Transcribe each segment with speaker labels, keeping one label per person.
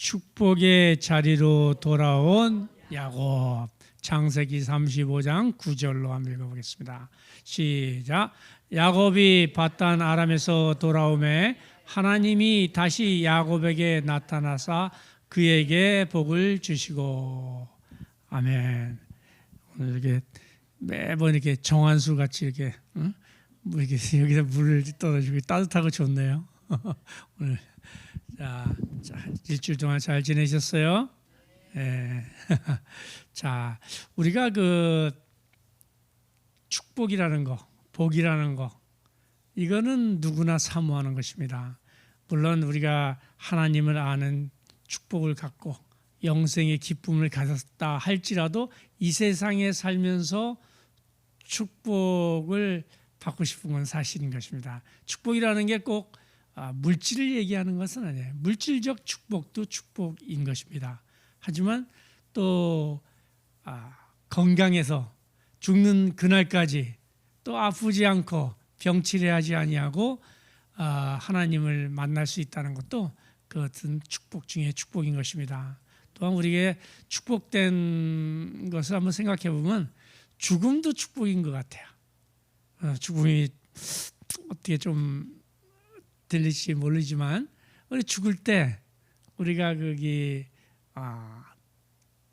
Speaker 1: 축복의 자리로 돌아온 야곱. 창세기 35장 9절로 한번 읽어보겠습니다. 시작. 야곱이 밧단 아람에서 돌아오매 하나님이 다시 야곱에게 나타나사 그에게 복을 주시고. 아멘. 오늘 이렇게 매번 이렇게 정한수 같이 이렇게, 이렇게 여기서 물을 떠주고 따뜻하고 좋네요. 오늘 자, 일주일 동안 잘 지내셨어요? 네. 자, 우리가 그 축복이라는 거, 복이라는 거, 이거는 누구나 사모하는 것입니다. 물론 우리가 하나님을 아는 축복을 갖고 영생의 기쁨을 가졌다 할지라도 이 세상에 살면서 축복을 받고 싶은 건 사실인 것입니다. 축복이라는 게 꼭 물질을 얘기하는 것은 아니에요. 물질적 축복도 축복인 것입니다. 하지만 또 건강해서 죽는 그날까지 또 아프지 않고 병치레하지 아니하고 하나님을 만날 수 있다는 것도 그것은 축복 중에 축복인 것입니다. 또한 우리에게 축복된 것을 한번 생각해 보면 죽음도 축복인 것 같아요. 죽음이 어떻게 좀 들릴지 모르지만 우리 죽을 때 우리가 거기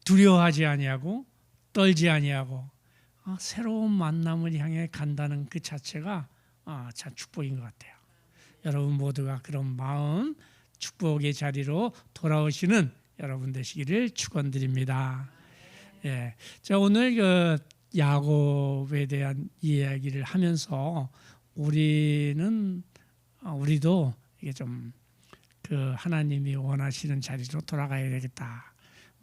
Speaker 1: 두려워하지 아니하고 떨지 아니하고 새로운 만남을 향해 간다는 그 자체가 참 축복인 것 같아요. 여러분 모두가 그런 마음, 축복의 자리로 돌아오시는 여러분 되시기를 축원드립니다. 예, 자 오늘 그 야곱에 대한 이야기를 하면서 우리도 이게 좀 그 하나님이 원하시는 자리로 돌아가야 되겠다.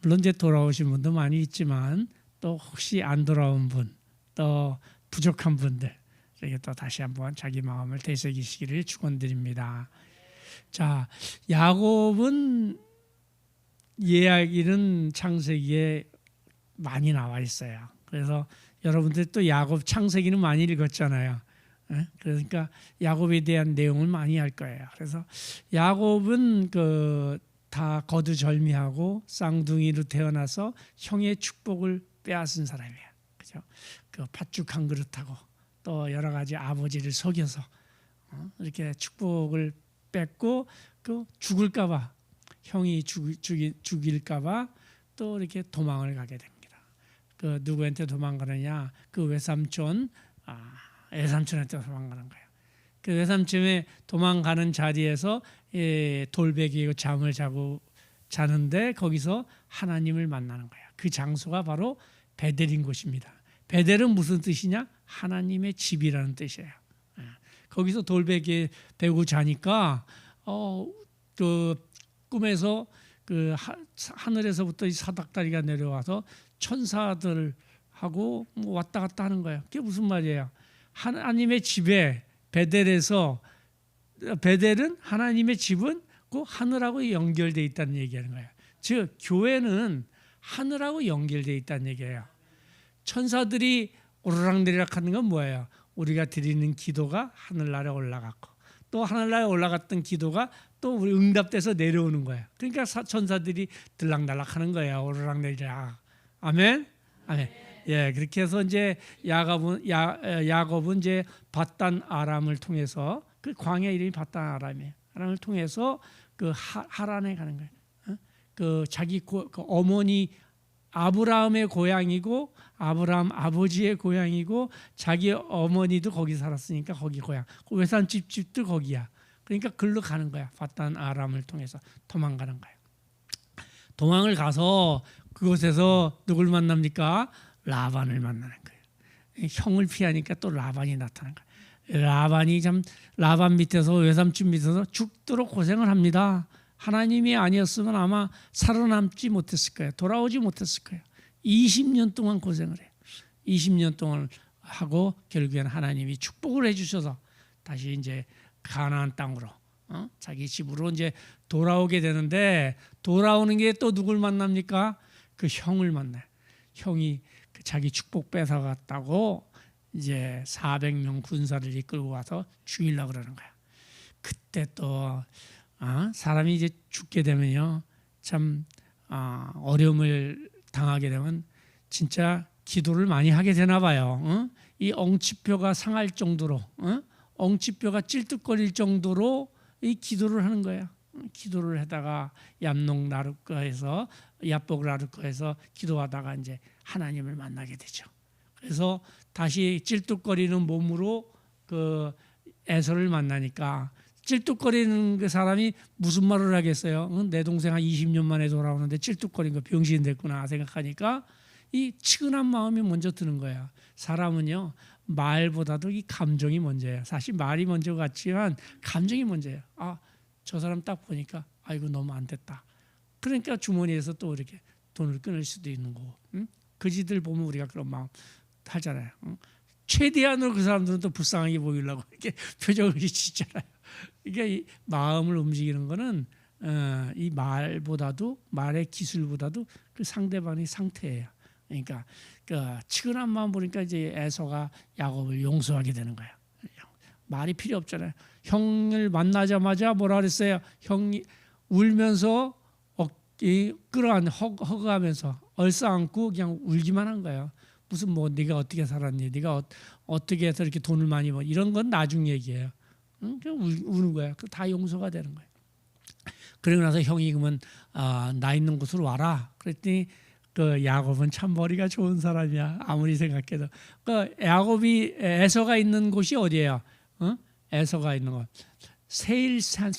Speaker 1: 물론 이제 돌아오신 분도 많이 있지만 또 혹시 안 돌아온 분, 또 부족한 분들 이렇게 또 다시 한번 자기 마음을 되새기시기를 축원드립니다. 자, 야곱은 이야기는 창세기에 많이 나와 있어요. 그래서 여러분들 또 야곱 창세기는 많이 읽었잖아요. 그러니까 야곱에 대한 내용을 많이 할 거예요. 그래서 야곱은 다 거두절미하고 쌍둥이로 태어나서 형의 축복을 빼앗은 사람이에요. 그죠? 그 팥죽 한 그릇하고 또 여러 가지 아버지를 속여서 이렇게 축복을 뺏고 그 죽을까봐 형이 죽일까봐 또 이렇게 도망을 가게 됩니다. 그 누구한테 도망가느냐? 그 외삼촌한테 도망가는 거예요. 그 외삼촌의 도망가는 자리에서 돌베개고 잠을 자는데 거기서 하나님을 만나는 거예요. 그 장소가 바로 베델인 곳입니다. 베델은 무슨 뜻이냐? 하나님의 집이라는 뜻이에요. 거기서 돌베개 베고 자니까 그 꿈에서 그 하늘에서부터 이 사닥다리가 내려와서 천사들하고 왔다 갔다 하는 거예요. 그게 무슨 말이에요? 하나님의 집에 베델은 하나님의 집은 그 하늘하고 연결되어 있다는 얘기하는 거예요. 즉 교회는 하늘하고 연결되어 있다는 얘기예요. 천사들이 오르락내리락 하는 건 뭐예요? 우리가 드리는 기도가 하늘나라에 올라갔고 또 하늘나라에 올라갔던 기도가 또 우리 응답돼서 내려오는 거예요. 그러니까 천사들이 들락날락 하는 거예요. 오르락내리락. 아멘. 아멘. 예, 그렇게 해서 이제 야곱은 이제 밧단 아람을 통해서 그 광야 이름이 밧단 아람이에요. 아람을 통해서 그 하란에 가는 거예요. 그 자기 그 어머니 아브라함의 고향이고 아브라함 아버지의 고향이고 자기 어머니도 거기 살았으니까 거기 고향. 그 외삼집도 거기야. 그러니까 글로 가는 거야. 밧단 아람을 통해서 도망가는 거예요. 도망을 가서 그곳에서 누굴 만납니까? 라반을 만나는 거예요. 형을 피하니까 또 라반이 나타난 거예요. 라반 밑에서 외삼촌 밑에서 죽도록 고생을 합니다. 하나님이 아니었으면 아마 살아남지 못했을 거예요. 돌아오지 못했을 거예요. 20년 동안 고생을 해요. 20년 동안 하고 결국엔 하나님이 축복을 해주셔서 다시 이제 가나안 땅으로 자기 집으로 이제 돌아오게 되는데 돌아오는 게 또 누굴 만납니까? 그 형을 만나요. 형이 자기 축복 뺏어갔다고 이제 400명 군사를 이끌고 와서 죽이려고 그러는 거야. 그때 또 사람이 이제 죽게 되면요 참 어려움을 당하게 되면 진짜 기도를 많이 하게 되나 봐요. 이 엉치뼈가 상할 정도로, 엉치뼈가 찔뚝거릴 정도로 이 기도를 하는 거예요. 기도를 하다가 얌농 나룻거에서 야복 나룻거에서 기도하다가 이제 하나님을 만나게 되죠. 그래서 다시 찔뚝거리는 몸으로 그 에서를 만나니까 찔뚝거리는 그 사람이 무슨 말을 하겠어요? 내 동생 한 20년 만에 돌아오는데 찔뚝거린 거 병신 됐구나 생각하니까 이 측은한 마음이 먼저 드는 거야. 사람은요 말보다도 이 감정이 먼저예요. 사실 말이 먼저 같지만 감정이 먼저예요. 저 사람 딱 보니까 아이고 너무 안 됐다. 그러니까 주머니에서 또 이렇게 돈을 끊을 수도 있는 거고. 그지들 보면 우리가 그런 마음 하잖아요. 최대한으로 그 사람들은 또 불쌍하게 보이려고 이렇게 표정을 짓잖아요. 그러니까 이 마음을 움직이는 거는 이 말보다도 말의 기술보다도 그 상대방의 상태예요. 그러니까 그 치근한 마음 보니까 이제 에서가 야곱을 용서하게 되는 거예요. 말이 필요 없잖아요. 형을 만나자마자 뭐라 그랬어요? 형이 울면서 허그하면서 얼싸안고 그냥 울기만 한 거예요. 무슨 뭐 네가 어떻게 살았니? 네가 어떻게 해서 이렇게 돈을 많이 버? 이런 건 나중 얘기예요. 그냥 우는 거야. 다 용서가 되는 거예요. 그러고 나서 형이 그러면 나 있는 곳으로 와라. 그랬더니 그 야곱은 참 머리가 좋은 사람이야. 아무리 생각해도 그 야곱이 에서가 있는 곳이 어디예요? 에서가 있는 곳 세일산,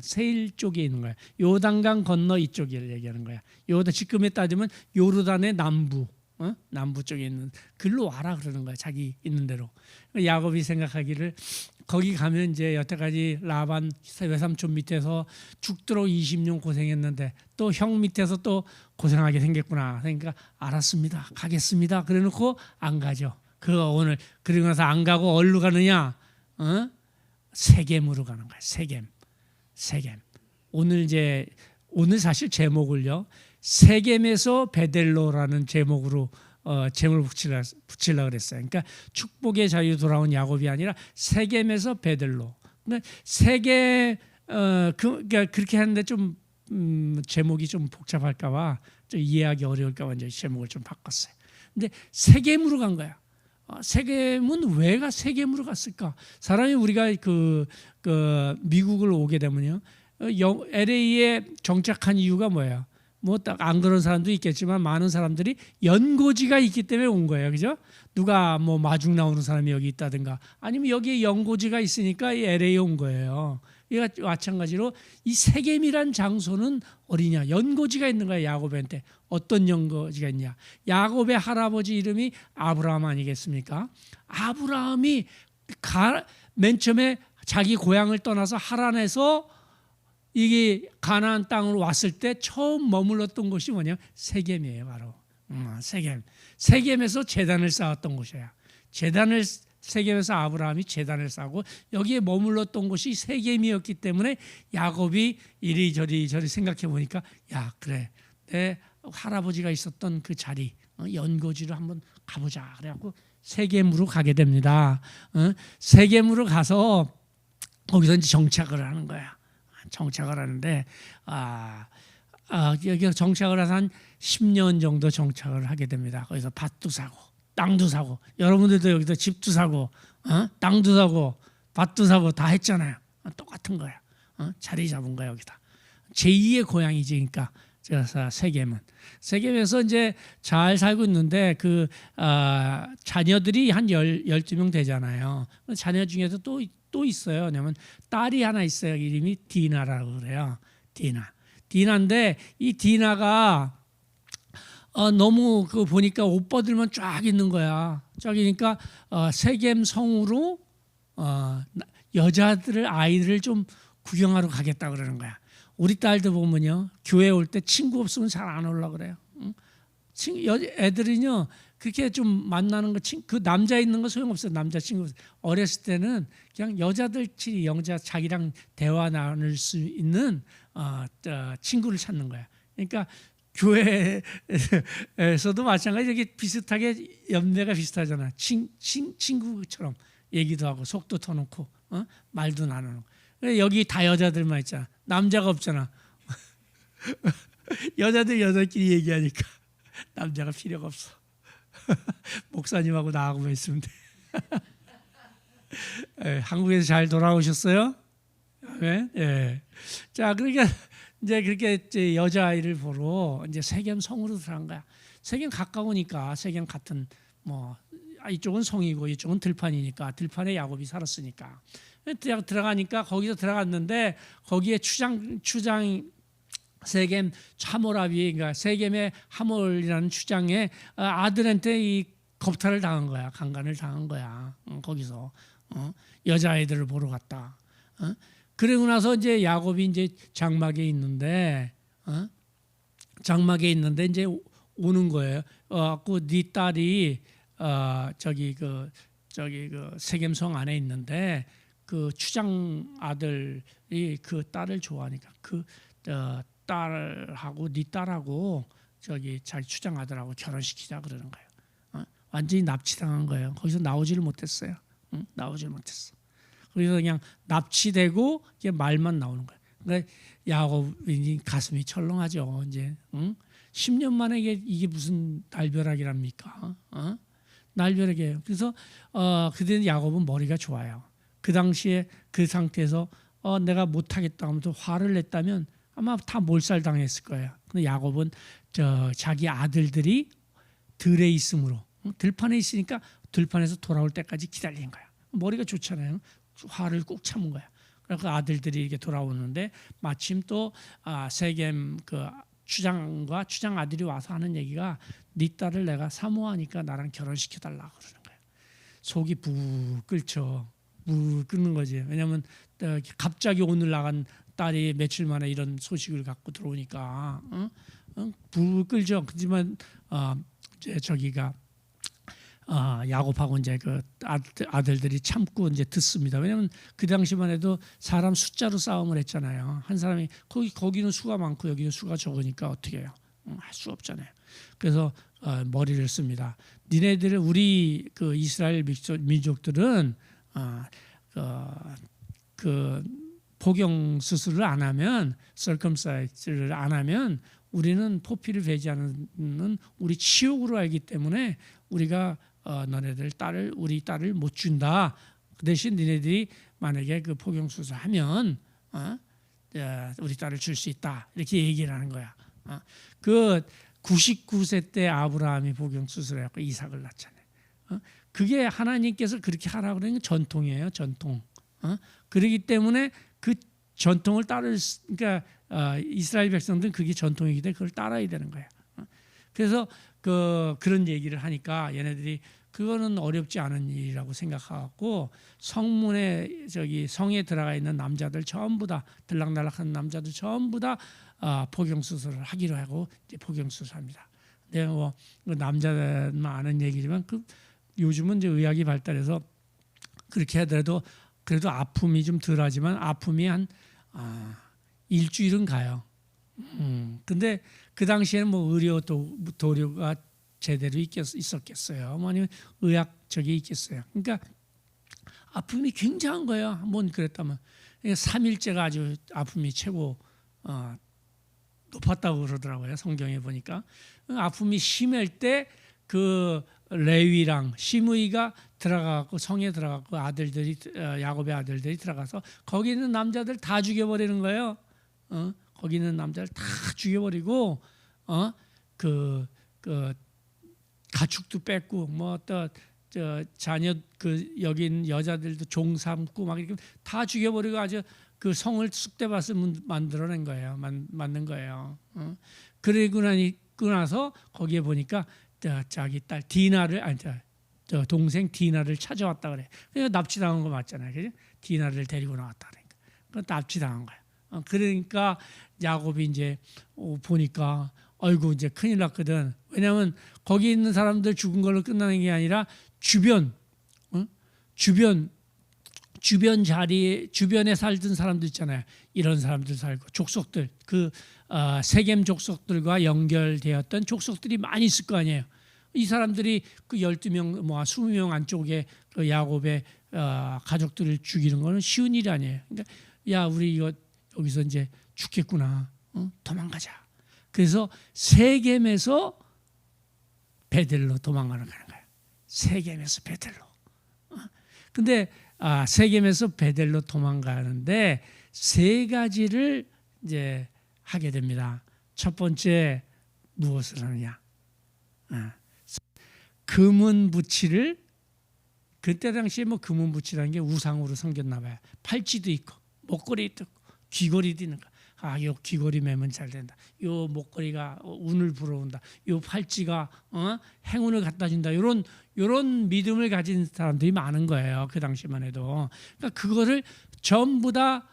Speaker 1: 세일 쪽에 있는 거야. 요단강 건너 이쪽을 얘기하는 거야. 지금에 따지면 요르단의 남부. 남부 쪽에 있는 글로 와라 그러는 거야. 자기 있는 대로. 야곱이 생각하기를 거기 가면 이제 여태까지 라반 외삼촌 밑에서 죽도록 20년 고생했는데 또 형 밑에서 또 고생하게 생겼구나. 그러니까 알았습니다. 가겠습니다. 그래놓고 안 가죠. 그거 오늘 그러고 나서 안 가고 어디로 가느냐? 세겜으로 가는 거야. 세겜. 오늘 사실 제목을요. 세겜에서 베델로라는 제목으로 제목을 붙이려고 그랬어요. 그러니까 축복의 자유 돌아온 야곱이 아니라 세겜에서 베델로. 근데 세겜 그러니까 그렇게 하는데 좀 제목이 좀 복잡할까봐 좀 이해하기 어려울까봐 이제 제목을 좀 바꿨어요. 근데 세겜으로 간 거야. 세겜은 왜가 세겜으로 갔을까? 사람이 우리가 그 미국을 오게 되면요, LA에 정착한 이유가 뭐예요? 뭐 딱 안 그런 사람도 있겠지만 많은 사람들이 연고지가 있기 때문에 온 거예요, 그죠? 누가 뭐 마중 나오는 사람이 여기 있다든가 아니면 여기에 연고지가 있으니까 이 LA에 온 거예요. 이가 마찬가지로 이 세겜이란 장소는 어디냐? 연고지가 있는 거야. 야곱한테 어떤 연고지가 있냐? 야곱의 할아버지 이름이 아브라함 아니겠습니까? 아브라함이 맨 처음에 자기 고향을 떠나서 하란에서 이게 가나안 땅으로 왔을 때 처음 머물렀던 곳이 뭐냐? 세겜이에요, 바로. 세겜에서 제단을 쌓았던 곳이야. 세겜에서 아브라함이 제단을 쌓고 여기에 머물렀던 곳이 세겜이었기 때문에 야곱이 이리저리 생각해 보니까 야 그래 내 할아버지가 있었던 그 자리 연고지로 한번 가보자. 그래갖고 세겜으로 가게 됩니다. 세겜으로 가서 거기서 이제 정착을 하는 거야. 정착을 하는데 여기 정착을 해서 한 10년 정도 정착을 하게 됩니다. 거기서 밭도 사고 땅도 사고 여러분들도 여기서 집도 사고 땅도 사고 밭도 사고 다 했잖아요. 똑같은 거야. 자리 잡은 거야 여기다. 제2의 고향이지. 그러니까 세겜에서 이제 잘 살고 있는데 그 자녀들이 한 12명 되잖아요. 자녀 중에서 또 있어요. 왜냐면 딸이 하나 있어요. 이름이 디나라고 그래요. 디나인데 이 디나가 너무 그 보니까 오빠들만 쫙 있는 거야. 쫙 있으니까 세겜 성으로 여자들을 아이들을 좀 구경하러 가겠다 그러는 거야. 우리 딸도 보면요, 교회 올 때 친구 없으면 잘 안 올라 그래요. 애들은요 그렇게 좀 만나는 거, 그 남자 있는 거 소용없어요. 남자 친구 어렸을 때는 그냥 여자들끼리 자기랑 대화 나눌 수 있는 친구를 찾는 거야. 그러니까 교회에서도 마찬가지. 이렇게 비슷하게 연배가 비슷하잖아. 친구처럼 얘기도 하고 속도 터놓고 말도 나누는. 여기 다 여자들만 있잖아. 남자가 없잖아. 여자들 여자끼리 얘기하니까 남자가 필요가 없어. 목사님하고 나하고만 있으면 돼. 예, 한국에서 잘 돌아오셨어요? 네. 예. 자, 그러니까 이제 그렇게 이제 여자아이를 보러 이제 세겜 성으로 들어간 거야. 세겜 가까우니까 세겜 같은 뭐 이쪽은 성이고 이쪽은 들판이니까 들판에 야곱이 살았으니까 들어가니까 거기서 들어갔는데 거기에 추장 세겜 하몰아비 그러니까 세겜의 하몰이라는 추장의 아들한테 이 겁탈을 당한 거야. 강간을 당한 거야. 거기서 여자아이들을 보러 갔다. 그러고 나서 이제 야곱이 이제 장막에 있는데 이제 오는 거예요. 네 딸이 그 세겜성 안에 있는데 그 추장 아들이 그 딸을 좋아하니까 그 딸하고 네 딸하고 자기 추장 아들하고 결혼시키자 그러는 거예요. 완전히 납치당한 거예요. 거기서 나오지를 못했어요. 나오질 못했어. 그래서 그냥 납치되고 이게 말만 나오는 거예요. 그러니까 야곱이 가슴이 철렁하죠. 이제 10년 만에 이게 무슨 날벼락이랍니까? 날벼락이에요. 그래서 그때는 야곱은 머리가 좋아요. 그 당시에 그 상태에서 내가 못하겠다 하면서 화를 냈다면 아마 다 몰살당했을 거예요. 근데 야곱은 자기 아들들이 들에 있으므로 들판에 있으니까 들판에서 돌아올 때까지 기다린 거야. 머리가 좋잖아요. 화를 꾹 참은 거야. 그래서 아들들이 이렇게 돌아오는데 마침 또 세겜 그 추장과 추장 아들이 와서 하는 얘기가 네 딸을 내가 사모하니까 나랑 결혼시켜 달라 그러는 거예요. 속이 부 끓죠. 부 끓는 거지. 왜냐하면 갑자기 오늘 나간 딸이 며칠 만에 이런 소식을 갖고 들어오니까 부 끓죠. 하지만 저기가 야곱하고 이제 그 아들들이 참고 이제 듣습니다. 왜냐하면 그 당시만 해도 사람 숫자로 싸움을 했잖아요. 한 사람이 거기는 수가 많고 여기는 수가 적으니까 어떻게 해요? 할 수 없잖아요. 그래서 머리를 씁니다. 니네들 우리 그 이스라엘 민족들은 그 복용 수술을 안 하면 circumcise를 안 하면 우리는 포피를 배제하는 우리 치욕으로 알기 때문에 우리가 너네들 우리 딸을 못 준다. 그 대신 니네들이 만약에 그 포경 수술하면 우리 딸을 줄 수 있다. 이렇게 얘기를 하는 거야. 그 99세 때 아브라함이 포경 수술해갖고 이삭을 낳잖아요. 그게 하나님께서 그렇게 하라고 그러는 전통이에요. 전통. 그렇기 때문에 그 전통을 그러니까 이스라엘 백성들은 그게 전통이기 때문에 그걸 따라야 되는 거예요. 그래서 그런 얘기를 하니까 얘네들이 그거는 어렵지 않은 일이라고 생각하고 성문에 성에 들어가 있는 남자들 전부 다 들락날락한 남자들 전부 다 포경 수술을 하기로 하고 이제 포경 수술합니다. 근데 뭐 남자들만 아는 얘기지만 요즘은 이제 의학이 발달해서 그렇게 하더라도 그래도 아픔이 좀 덜하지만 아픔이 한 일주일은 가요. 근데 그 당시에는 뭐 의료 도료가 제대로 있었겠어요. 뭐 아니면 의학 저기 있겠어요. 그러니까 아픔이 굉장한 거예요. 한번 그랬다면 3일째가 아주 아픔이 최고 높았다고 그러더라고요. 성경에 보니까 아픔이 심할 때 그 레위랑 시므이가 들어가고 성에 들어가고 야곱의 아들들이 들어가서 거기 있는 남자들 다 죽여버리는 거예요. 거기 있는 남자들 다 죽여버리고 그 가축도 뺏고 뭐 또 자녀 여기 있는 여자들도 종 삼고 막 이렇게 다 죽여버리고 아주 그 성을 쑥대밭을 만들어낸 거예요. 만든 거예요. 그러고 나서 거기에 보니까 자기 딸 디나를 저 동생 디나를 찾아왔다 그래. 그래서 납치당한 거 맞잖아요. 그죠? 디나를 데리고 나왔다 그러니까. 그 납치당한 거야. 그러니까 야곱이 이제 보니까 아이고 이제 큰일 났거든. 왜냐하면 거기 있는 사람들 죽은 걸로 끝나는 게 아니라 주변 주변에 살던 사람들 있잖아요. 이런 사람들 살고 족속들 세겜 족속들과 연결되었던 족속들이 많이 있을 거 아니에요. 이 사람들이 그 12명 뭐 20명 안쪽에 그 야곱의 가족들을 죽이는 거는 쉬운 일이 아니에요. 그러니까 야 우리 이거 여기서 이제 죽겠구나. 도망가자. 그래서 세겜에서 베델로 도망가는 거예요. 세겜에서 베델로. 근데 세겜에서 베델로 도망가는데 세 가지를 이제 하게 됩니다. 첫 번째 무엇을 하느냐? 금은 부치를, 그때 당시에 뭐 금은 부치라는 게 우상으로 섬겼나 봐요. 팔찌도 있고 목걸이도 있고 귀걸이도 있는 거. 요 귀걸이 매면 잘 된다. 요 목걸이가 운을 불어온다. 요 팔찌가 행운을 갖다 준다. 요런 믿음을 가진 사람들이 많은 거예요. 그 당시만 해도. 그러니까 그거를 전부 다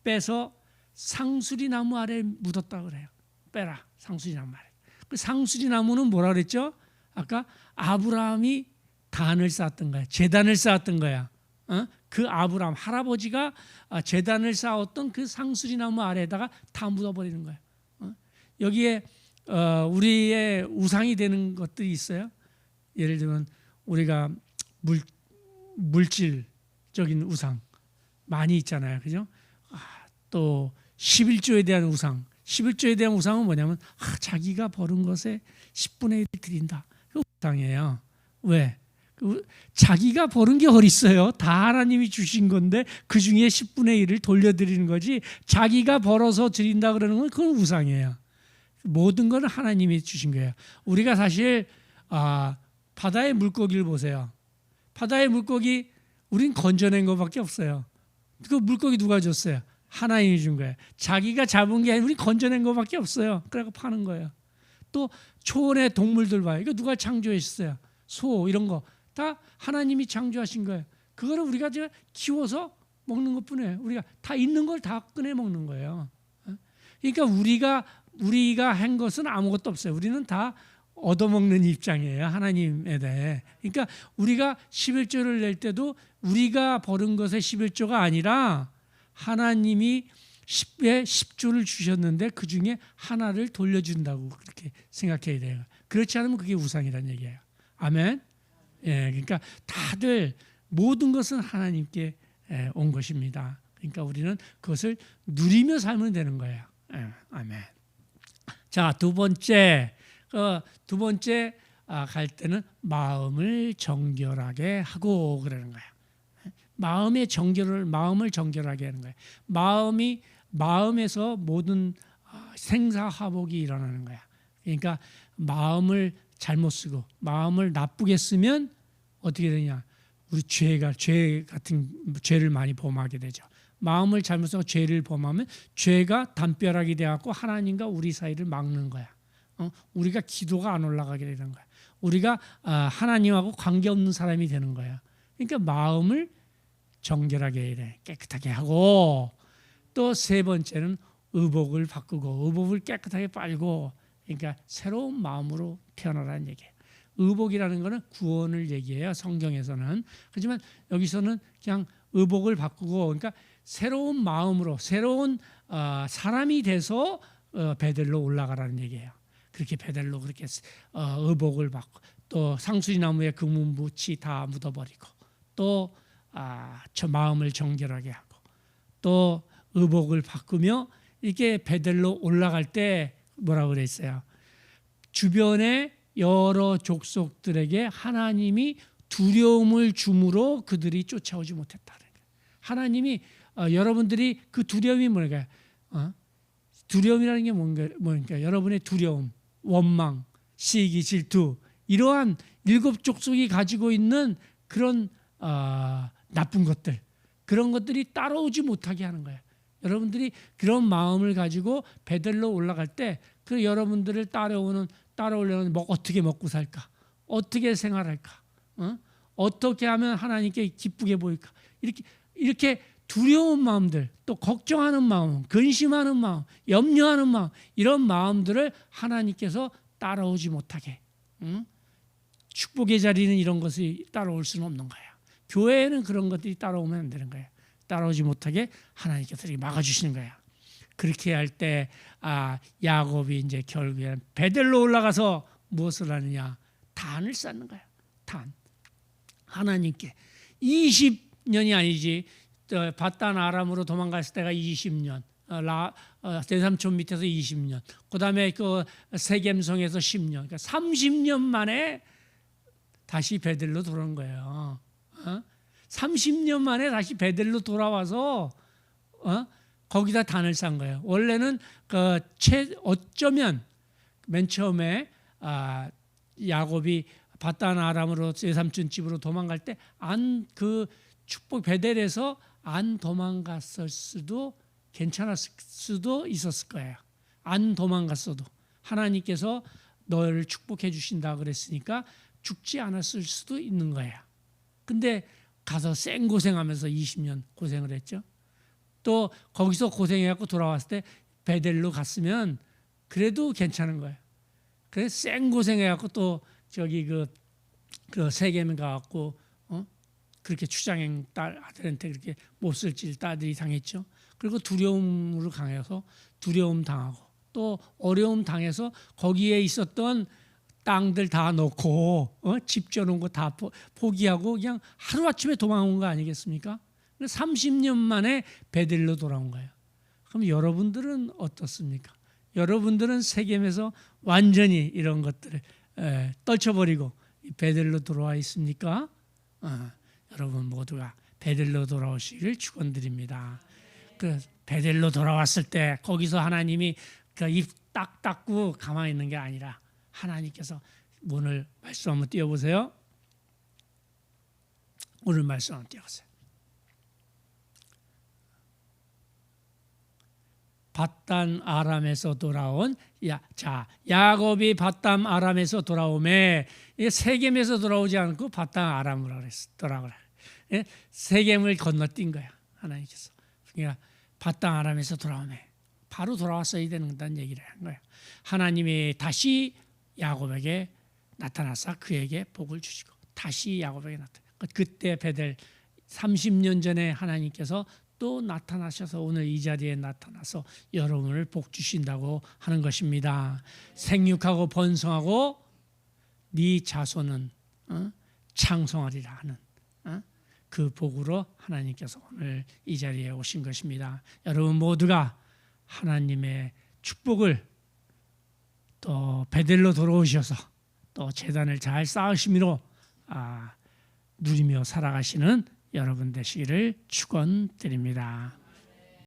Speaker 1: 빼서 상수리 나무 아래 묻었다 그래요. 빼라. 상수리 나무 아래. 그 상수리 나무는 뭐라 그랬죠? 아까 아브라함이 단을 쌓았던 거야. 제단을 쌓았던 거야. 그 아브라함 할아버지가 제단을 쌓았던 그 상수리 나무 아래에다가 다 묻어버리는 거예요. 여기에 우리의 우상이 되는 것들이 있어요. 예를 들면 우리가 물질적인 우상 많이 있잖아요. 그죠? 또 11조에 대한 우상. 11조에 대한 우상은 뭐냐면 자기가 버는 것에 10분의 1을 드린다. 그 우상이에요. 왜? 자기가 버는 게 어디 있어요? 다 하나님이 주신 건데 그 중에 10분의 1을 돌려드리는 거지, 자기가 벌어서 드린다 그러는 건 그건 우상이에요. 모든 건 하나님이 주신 거예요. 우리가 사실 바다의 물고기를 보세요. 바다의 물고기 우린 건져낸 것밖에 없어요. 그 물고기 누가 줬어요? 하나님이 준 거예요. 자기가 잡은 게 아니라 우린 건져낸 것밖에 없어요. 그래서 파는 거예요. 또 초원의 동물들 봐요. 이거 누가 창조했어요? 소 이런 거 다 하나님이 창조하신 거예요. 그거를 우리가 키워서 먹는 것뿐이에요. 우리가 다 있는 걸 다 꺼내 먹는 거예요. 그러니까 우리가 한 것은 아무것도 없어요. 우리는 다 얻어먹는 입장이에요. 하나님에 대해. 그러니까 우리가 11조를 낼 때도 우리가 버는 것의 11조가 아니라 하나님이 10조를 주셨는데 그 중에 하나를 돌려준다고 그렇게 생각해야 돼요. 그렇지 않으면 그게 우상이라는 얘기예요. 아멘. 예, 그러니까 다들 모든 것은 하나님께 온 것입니다. 그러니까 우리는 그것을 누리며 살면 되는 거예요. 예, 아멘. 자, 두 번째 갈 때는 마음을 정결하게 하고 그러는 거예요. 마음을 정결하게 하는 거예요. 마음에서 모든 생사화복이 일어나는 거야. 그러니까 마음을 잘못 쓰고 마음을 나쁘게 쓰면 어떻게 되냐? 우리 죄 같은 죄를 많이 범하게 되죠. 마음을 잘못 써서 죄를 범하면 죄가 담벼락이 되어갖고 하나님과 우리 사이를 막는 거야. 우리가 기도가 안 올라가게 되는 거야. 우리가 하나님하고 관계없는 사람이 되는 거야. 그러니까 마음을 정결하게 해야 돼. 깨끗하게 하고, 또 세 번째는 의복을 바꾸고 의복을 깨끗하게 빨고, 그러니까 새로운 마음으로 태어나라는 얘기예요. 의복이라는 거는 구원을 얘기해요. 성경에서는. 하지만 여기서는 그냥 의복을 바꾸고, 그러니까 새로운 마음으로 새로운 사람이 돼서 베델로 올라가라는 얘기예요. 그렇게 베델로 그렇게 의복을 받고, 또 상수리 나무에 금은부치 다 묻어버리고, 또 저 마음을 정결하게 하고, 또 의복을 바꾸며 이렇게 베델로 올라갈 때 뭐라고 그랬어요? 주변의 여러 족속들에게 하나님이 두려움을 줌으로 그들이 쫓아오지 못했다. 하나님이 여러분들이 그 두려움이 뭔가요? 두려움이라는 게 뭔가 여러분의 두려움, 원망, 시기, 질투, 이러한 7족속이 가지고 있는 그런 나쁜 것들, 그런 것들이 따라오지 못하게 하는 거예요. 여러분들이 그런 마음을 가지고 베델로 올라갈 때 그 여러분들을 따라오려면 어떻게 먹고 살까? 어떻게 생활할까? 어떻게 하면 하나님께 기쁘게 보일까? 이렇게 두려운 마음들, 또 걱정하는 마음, 근심하는 마음, 염려하는 마음, 이런 마음들을 하나님께서 따라오지 못하게, 축복의 자리는 이런 것이 따라올 수는 없는 거예요. 교회에는 그런 것들이 따라오면 안 되는 거예요. 따라오지 못하게 하나님께서 막아주시는 거예요. 그렇게 할 때 야곱이 이제 결국에는 베델로 올라가서 무엇을 하느냐? 단을 쌓는 거예요. 단. 하나님께 20년이 아니지, 바단 아람으로 도망갔을 때가 20년, 대삼촌 밑에서 20년, 그다음에 그 세겜성에서 10년, 그러니까 30년 만에 다시 베델로 돌아온 거예요. 30년 만에 다시 베델로 돌아와서 거기다 단을 싼 거예요. 원래는 어쩌면 맨 처음에 야곱이 바단 아람으로 외삼촌 집으로 도망갈 때 그 축복 베델에서 안 도망갔을 수도 괜찮았을 수도 있었을 거예요. 안 도망갔어도 하나님께서 너를 축복해 주신다 그랬으니까 죽지 않았을 수도 있는 거예요. 근데 가서 생고생하면서 20년 고생을 했죠. 또 거기서 고생해갖고 돌아왔을 때 베델로 갔으면 그래도 괜찮은 거예요. 그래서 생고생해갖고 또 저기 그 세겜에 가갖고 그렇게 추장행 딸 아들한테 그렇게 못쓸질 딸들이 당했죠. 그리고 두려움으로 강해서 두려움 당하고 또 어려움 당해서 거기에 있었던 땅들 다 놓고 집 져놓은 거 다 포기하고 그냥 하루아침에 도망온 거 아니겠습니까? 30년 만에 베델로 돌아온 거예요. 그럼 여러분들은 어떻습니까? 여러분들은 세겜에서 완전히 이런 것들을 떨쳐버리고 베델로 돌아와 있습니까? 여러분 모두가 베델로 돌아오시길 축원드립니다. 그 베델로 돌아왔을 때 거기서 하나님이 그 입 딱 닫고 가만히 있는 게 아니라 하나님께서 오늘 말씀 한번 띄워보세요. 오늘 말씀 한번 띄워보세요. 바단 아람에서 돌아온 야곱이 바단 아람에서 돌아오매 세겜에서 돌아오지 않고 바단 아람으로 돌아오라. 세겜을 건너뛴 거야 하나님께서. 그러니까 바단 아람에서 돌아오매 바로 돌아왔어야 된다는 얘기를 한 거야. 하나님이 다시 야곱에게 나타나서 그에게 복을 주시고 다시 야곱에게 나타나. 그때 베델 30년 전에 하나님께서 또 나타나셔서 오늘 이 자리에 나타나서 여러분을 복 주신다고 하는 것입니다. 생육하고 번성하고 네 자손은 창성하리라 하는 그 복으로 하나님께서 오늘 이 자리에 오신 것입니다. 여러분 모두가 하나님의 축복을 또 베델로 돌아오셔서 또 재단을 잘 쌓으심으로 누리며 살아가시는 여러분 되시기를 축원드립니다.